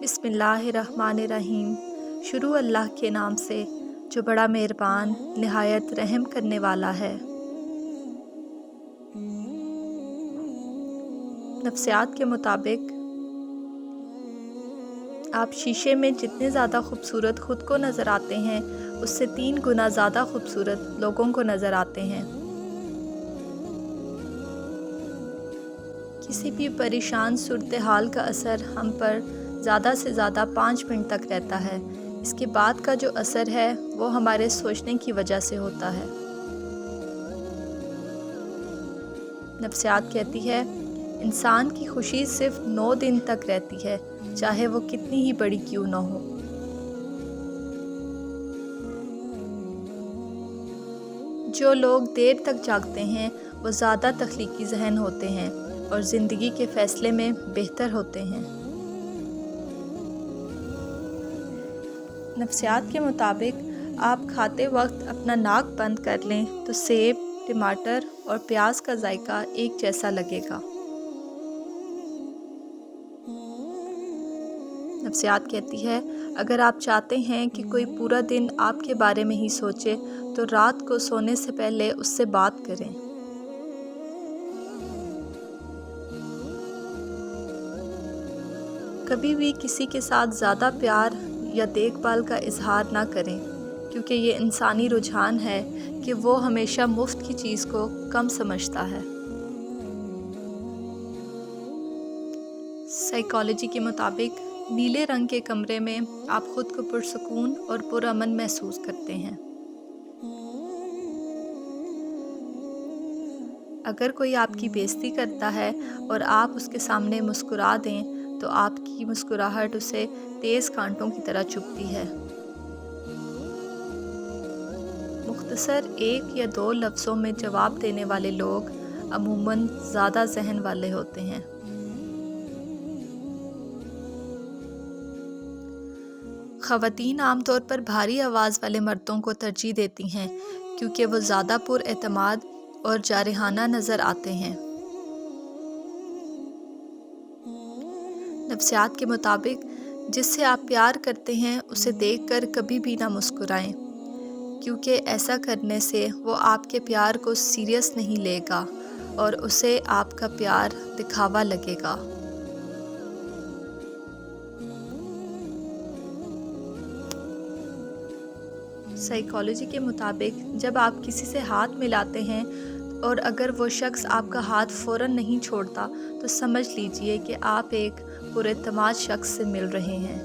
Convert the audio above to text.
बिस्मिल्लाहिर्रहमानिर्रहीम। शुरू अल्लाह के नाम से जो बड़ा मेहरबान निहायत रहम करने वाला है। नफ्सियात के मुताबिक आप शीशे में जितने ज़्यादा खूबसूरत ख़ुद को नज़र आते हैं, उससे 3 गुना ज़्यादा खूबसूरत लोगों को नज़र आते हैं। किसी भी परेशान सूरत हाल का असर हम पर ज़्यादा से ज़्यादा 5 मिनट तक रहता है। इसके बाद का जो असर है वो हमारे सोचने की वजह से होता है। नफ्सियात कहती है इंसान की खुशी सिर्फ 9 दिन तक रहती है, चाहे वो कितनी ही बड़ी क्यों ना हो। जो लोग देर तक जागते हैं वो ज़्यादा तख्लीकी ज़हन होते हैं और ज़िंदगी के फ़ैसले में बेहतर होते हैं। नफ्सियात के मुताबिक आप खाते वक्त अपना नाक बंद कर लें तो सेब, टमाटर और प्याज का जायका एक जैसा लगेगा। नफ्सियात कहती है अगर आप चाहते हैं कि कोई पूरा दिन आपके बारे में ही सोचे तो रात को सोने से पहले उससे बात करें। कभी भी किसी के साथ ज़्यादा प्यार या देखभाल का इजहार ना करें, क्योंकि ये इंसानी रुझान है कि वो हमेशा मुफ्त की चीज़ को कम समझता है। साइकोलॉजी के मुताबिक नीले रंग के कमरे में आप खुद को पुरसकून और पुरअमन महसूस करते हैं। अगर कोई आपकी बेइज्जती करता है और आप उसके सामने मुस्कुरा दें तो आपकी मुस्कुराहट उसे तेज़ कांटों की तरह चुभती है। मुख्तसर 1 या 2 लफ्ज़ों में जवाब देने वाले लोग अमूमन ज़्यादा ज़हन वाले होते हैं। ख़वातीन आमतौर पर भारी आवाज़ वाले मर्दों को तरजीह देती हैं क्योंकि वो ज़्यादा पुरएतमाद और जारहाना नज़र आते हैं। नफ्सियात के मुताबिक जिससे आप प्यार करते हैं उसे देखकर कभी भी ना मुस्कुराएं, क्योंकि ऐसा करने से वो आपके प्यार को सीरियस नहीं लेगा और उसे आपका प्यार दिखावा लगेगा। साइकोलॉजी के मुताबिक जब आप किसी से हाथ मिलाते हैं और अगर वो शख्स आपका हाथ फ़ौरन नहीं छोड़ता तो समझ लीजिए कि आप एक पुरएतमाद शख्स से मिल रहे हैं।